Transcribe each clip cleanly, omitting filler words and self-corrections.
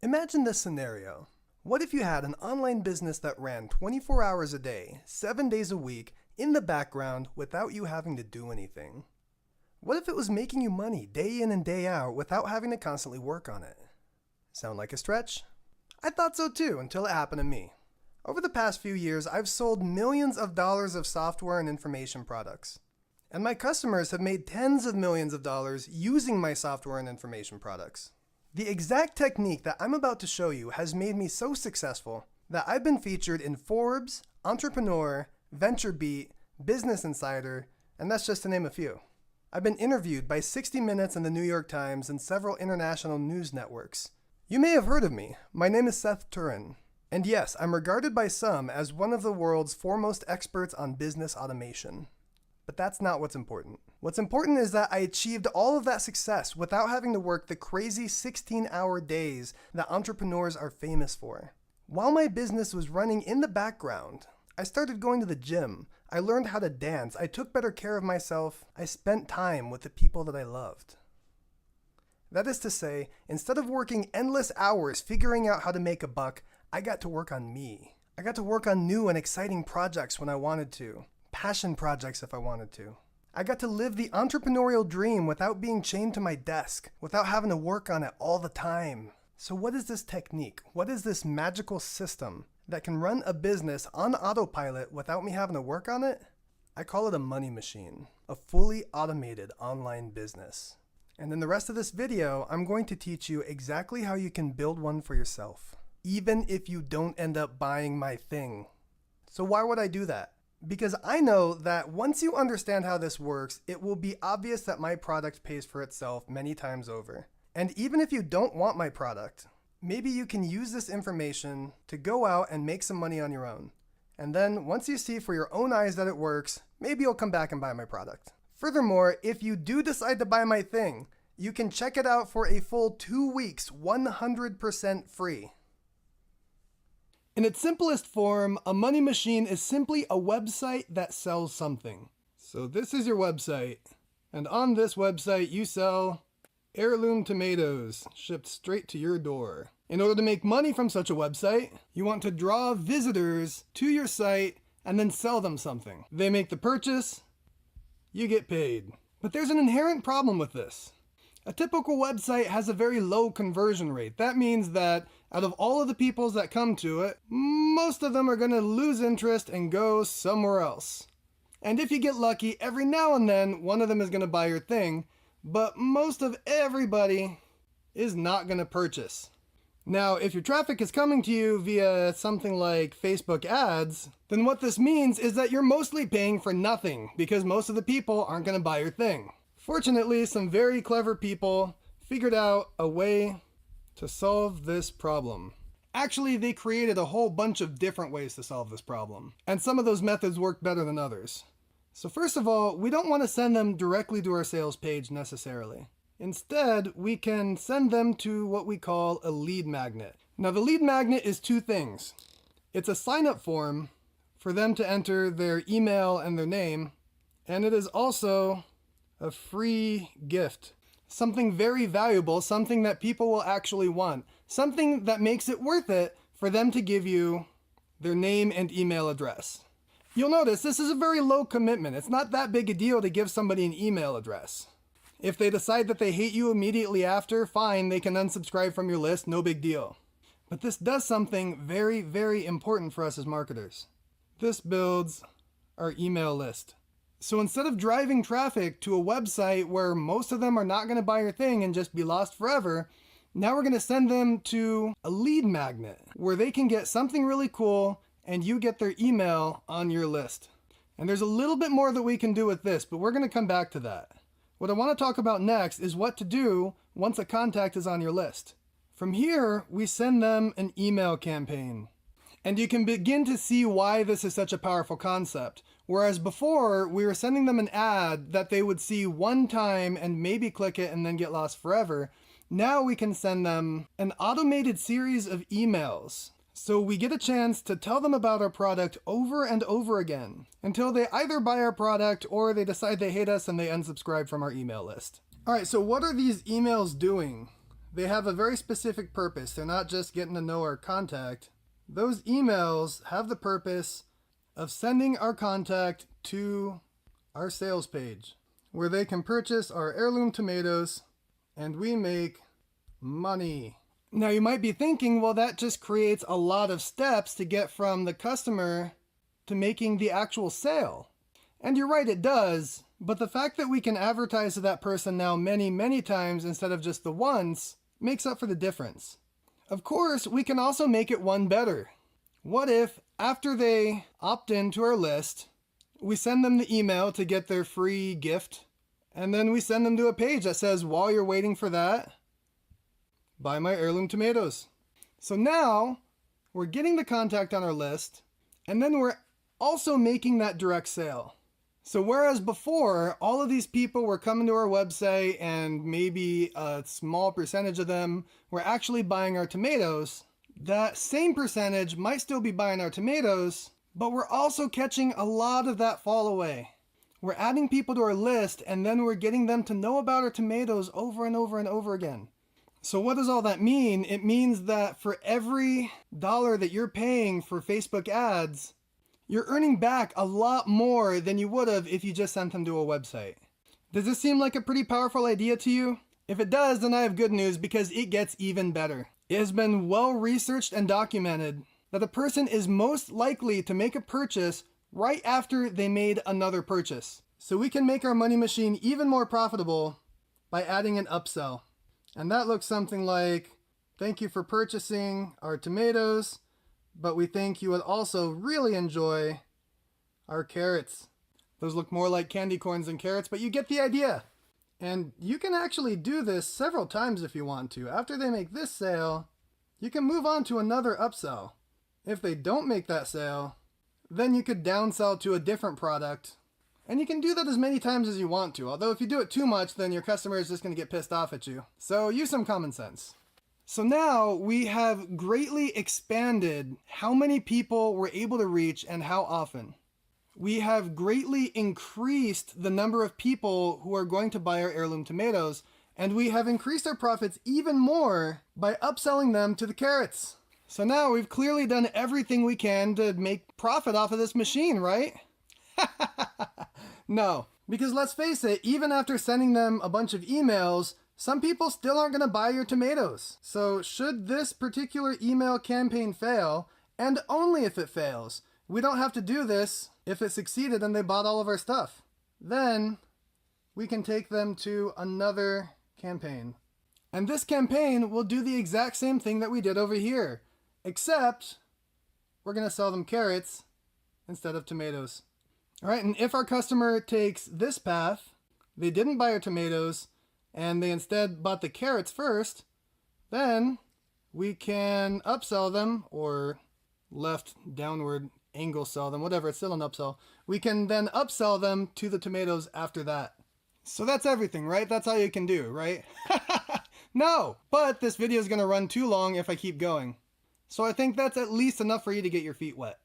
Imagine this scenario. What if you had an online business that ran 24 hours a day, 7 days a week, in the background without you having to do anything? What if it was making you money day in and day out without having to constantly work on it? Sound like a stretch? I thought so too until it happened to me. Over the past few years, I've sold millions of dollars of software and information products. And my customers have made tens of millions of dollars using my software and information products. The exact technique that I'm about to show you has made me so successful that I've been featured in Forbes, Entrepreneur, VentureBeat, Business Insider, and that's just to name a few. I've been interviewed by 60 Minutes and the New York Times and several international news networks. You may have heard of me. My name is Seth Turin. And yes, I'm regarded by some as one of the world's foremost experts on business automation. But that's not what's important. What's important is that I achieved all of that success without having to work the crazy 16-hour days that entrepreneurs are famous for. While my business was running in the background, I started going to the gym. I learned how to dance. I took better care of myself. I spent time with the people that I loved. That is to say, instead of working endless hours figuring out how to make a buck, I got to work on me. I got to work on new and exciting projects when I wanted to. Passion projects if I wanted to. I got to live the entrepreneurial dream without being chained to my desk, without having to work on it all the time. So what is this technique? What is this magical system that can run a business on autopilot without me having to work on it? I call it a money machine, a fully automated online business. And in the rest of this video, I'm going to teach you exactly how you can build one for yourself, even if you don't end up buying my thing. So why would I do that? Because I know that once you understand how this works, it will be obvious that my product pays for itself many times over. And even if you don't want my product, maybe you can use this information to go out and make some money on your own. And then once you see for your own eyes that it works, maybe you'll come back and buy my product. Furthermore, if you do decide to buy my thing, you can check it out for a full 2 weeks, 100% free. In its simplest form, a money machine is simply a website that sells something. So this is your website, and on this website you sell heirloom tomatoes shipped straight to your door. In order to make money from such a website, you want to draw visitors to your site and then sell them something. They make the purchase, you get paid. But there's an inherent problem with this. A typical website has a very low conversion rate. That means that out of all of the people that come to it, most of them are going to lose interest and go somewhere else. And if you get lucky, every now and then, one of them is going to buy your thing, but most of everybody is not going to purchase. Now, if your traffic is coming to you via something like Facebook ads, then what this means is that you're mostly paying for nothing because most of the people aren't going to buy your thing. Fortunately, some very clever people figured out a way to solve this problem. Actually, they created a whole bunch of different ways to solve this problem, and some of those methods work better than others. So first of all, we don't want to send them directly to our sales page necessarily. Instead, we can send them to what we call a lead magnet. Now, the lead magnet is two things. It's a sign-up form for them to enter their email and their name, and it is also a free gift. Something very valuable, something that people will actually want, something that makes it worth it for them to give you their name and email address. You'll notice this is a very low commitment. It's not that big a deal to give somebody an email address. If they decide that they hate you immediately after, fine, they can unsubscribe from your list, no big deal. But this does something very, very important for us as marketers. This builds our email list. So instead of driving traffic to a website where most of them are not going to buy your thing and just be lost forever, now we're going to send them to a lead magnet where they can get something really cool and you get their email on your list. And there's a little bit more that we can do with this, but we're going to come back to that. What I want to talk about next is what to do once a contact is on your list. From here, we send them an email campaign. And you can begin to see why this is such a powerful concept. Whereas before, we were sending them an ad that they would see one time and maybe click it and then get lost forever. Now we can send them an automated series of emails. So we get a chance to tell them about our product over and over again until they either buy our product or they decide they hate us and they unsubscribe from our email list. All right, so what are these emails doing? they have a very specific purpose. They're not just getting to know our contact. Those emails have the purpose of sending our contact to our sales page where they can purchase our heirloom tomatoes and we make money. Now you might be thinking, well, that just creates a lot of steps to get from the customer to making the actual sale. And you're right, it does. But the fact that we can advertise to that person now many, many times instead of just the once makes up for the difference. Of course, we can also make it one better. What if, after they opt into our list, we send them the email to get their free gift, and then we send them to a page that says, while you're waiting for that, buy my heirloom tomatoes. So now, we're getting the contact on our list, and then we're also making that direct sale. So whereas before, all of these people were coming to our website and maybe a small percentage of them were actually buying our tomatoes, that same percentage might still be buying our tomatoes, but we're also catching a lot of that fall away. We're adding people to our list and then we're getting them to know about our tomatoes over and over and over again. So what does all that mean? It means that for every dollar that you're paying for Facebook ads, you're earning back a lot more than you would have if you just sent them to a website. Does this seem like a pretty powerful idea to you? If it does, then I have good news because it gets even better. It has been well researched and documented that a person is most likely to make a purchase right after they made another purchase. So we can make our money machine even more profitable by adding an upsell. And that looks something like, thank you for purchasing our tomatoes, but we think you would also really enjoy our carrots. Those look more like candy corns than carrots, but you get the idea. And you can actually do this several times if you want to. After they make this sale, you can move on to another upsell. If they don't make that sale, then you could downsell to a different product. And you can do that as many times as you want to. Although if you do it too much, then your customer is just going to get pissed off at you. So use some common sense. So now we have greatly expanded how many people we're able to reach and how often. We have greatly increased the number of people who are going to buy our heirloom tomatoes, and we have increased our profits even more by upselling them to the carrots. So now we've clearly done everything we can to make profit off of this machine, right? No, because let's face it, even after sending them a bunch of emails, some people still aren't going to buy your tomatoes. So should this particular email campaign fail, and only if it fails, we don't have to do this if it succeeded and they bought all of our stuff. Then we can take them to another campaign. And this campaign will do the exact same thing that we did over here, except we're going to sell them carrots instead of tomatoes. All right, and if our customer takes this path, they didn't buy our tomatoes, and they instead bought the carrots first, then we can upsell them, or left downward angle sell them, whatever, it's still an upsell. We can then upsell them to the tomatoes after that. So that's everything, right? That's all you can do, right? No, but this video is going to run too long if I keep going. So I think that's at least enough for you to get your feet wet.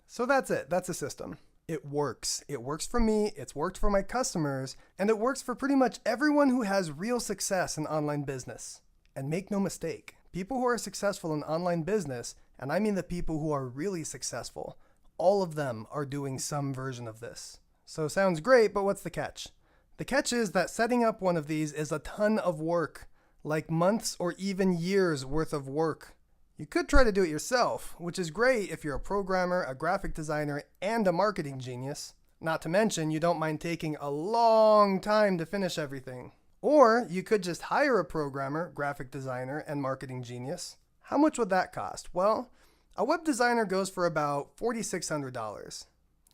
So that's it. That's a system. It works. It works for me, it's worked for my customers, and it works for pretty much everyone who has real success in online business. And make no mistake, people who are successful in online business, and I mean the people who are really successful, all of them are doing some version of this. So sounds great, but what's the catch? The catch is that setting up one of these is a ton of work, like months or even years worth of work. You could try to do it yourself, which is great if you're a programmer, a graphic designer, and a marketing genius. Not to mention, you don't mind taking a long time to finish everything. Or you could just hire a programmer, graphic designer, and marketing genius. How much would that cost? Well, a web designer goes for about $4,600.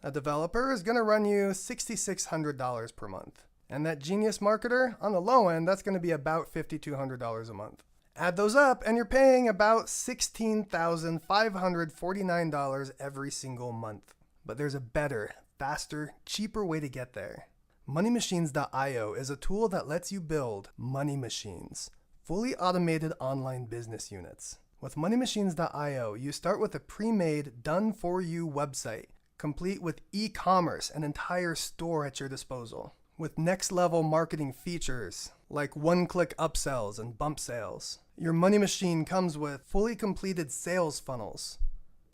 A developer is going to run you $6,600 per month. And that genius marketer, on the low end, that's going to be about $5,200 a month. Add those up and you're paying about $16,549 every single month. But there's a better, faster, cheaper way to get there. MoneyMachines.io is a tool that lets you build money machines, fully automated online business units. With MoneyMachines.io, you start with a pre-made, done-for-you website, complete with e-commerce, an entire store at your disposal. With next-level marketing features like one-click upsells and bump sales. Your money machine comes with fully completed sales funnels,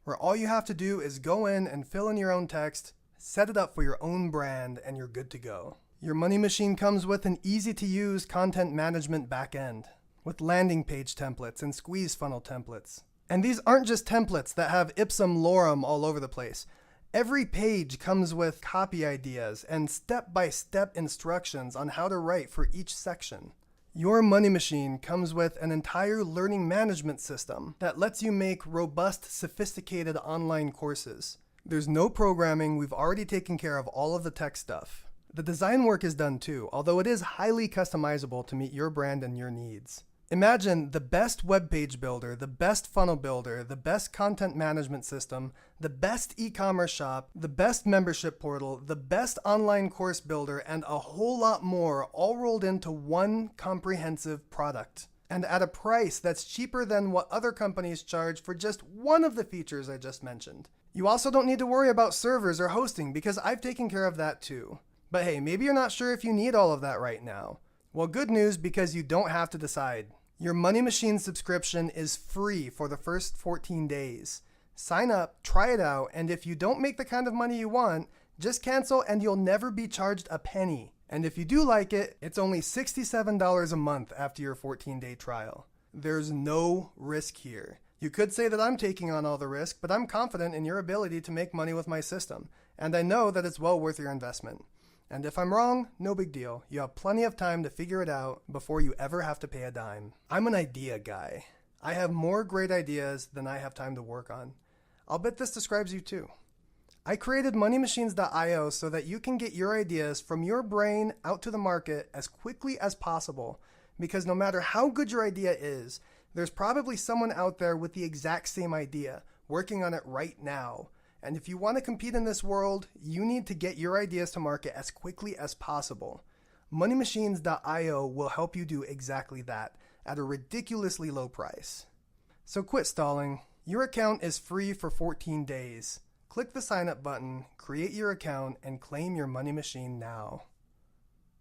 where all you have to do is go in and fill in your own text, set it up for your own brand, and you're good to go. Your money machine comes with an easy-to-use content management backend, with landing page templates and squeeze funnel templates. And these aren't just templates that have ipsum lorem all over the place. Every page comes with copy ideas and step-by-step instructions on how to write for each section. Your money machine comes with an entire learning management system that lets you make robust, sophisticated online courses. There's no programming, we've already taken care of all of the tech stuff. The design work is done too, although it is highly customizable to meet your brand and your needs. Imagine the best web page builder, the best funnel builder, the best content management system, the best e-commerce shop, the best membership portal, the best online course builder, and a whole lot more all rolled into one comprehensive product. And at a price that's cheaper than what other companies charge for just one of the features I just mentioned. You also don't need to worry about servers or hosting because I've taken care of that too. But hey, maybe you're not sure if you need all of that right now. Well, good news because you don't have to decide. Your money machine subscription is free for the first 14 days. Sign up, try it out, and if you don't make the kind of money you want, just cancel and you'll never be charged a penny. And if you do like it, it's only $67 a month after your 14-day trial. There's no risk here. You could say that I'm taking on all the risk, but I'm confident in your ability to make money with my system, and I know that it's well worth your investment. And if I'm wrong, no big deal. You have plenty of time to figure it out before you ever have to pay a dime. I'm an idea guy. I have more great ideas than I have time to work on. I'll bet this describes you too. I created moneymachines.io so that you can get your ideas from your brain out to the market as quickly as possible, because no matter how good your idea is, there's probably someone out there with the exact same idea, working on it right now. And if you want to compete in this world, you need to get your ideas to market as quickly as possible. Moneymachines.io will help you do exactly that at a ridiculously low price. So quit stalling. Your account is free for 14 days. Click the sign up button, create your account, and claim your money machine now.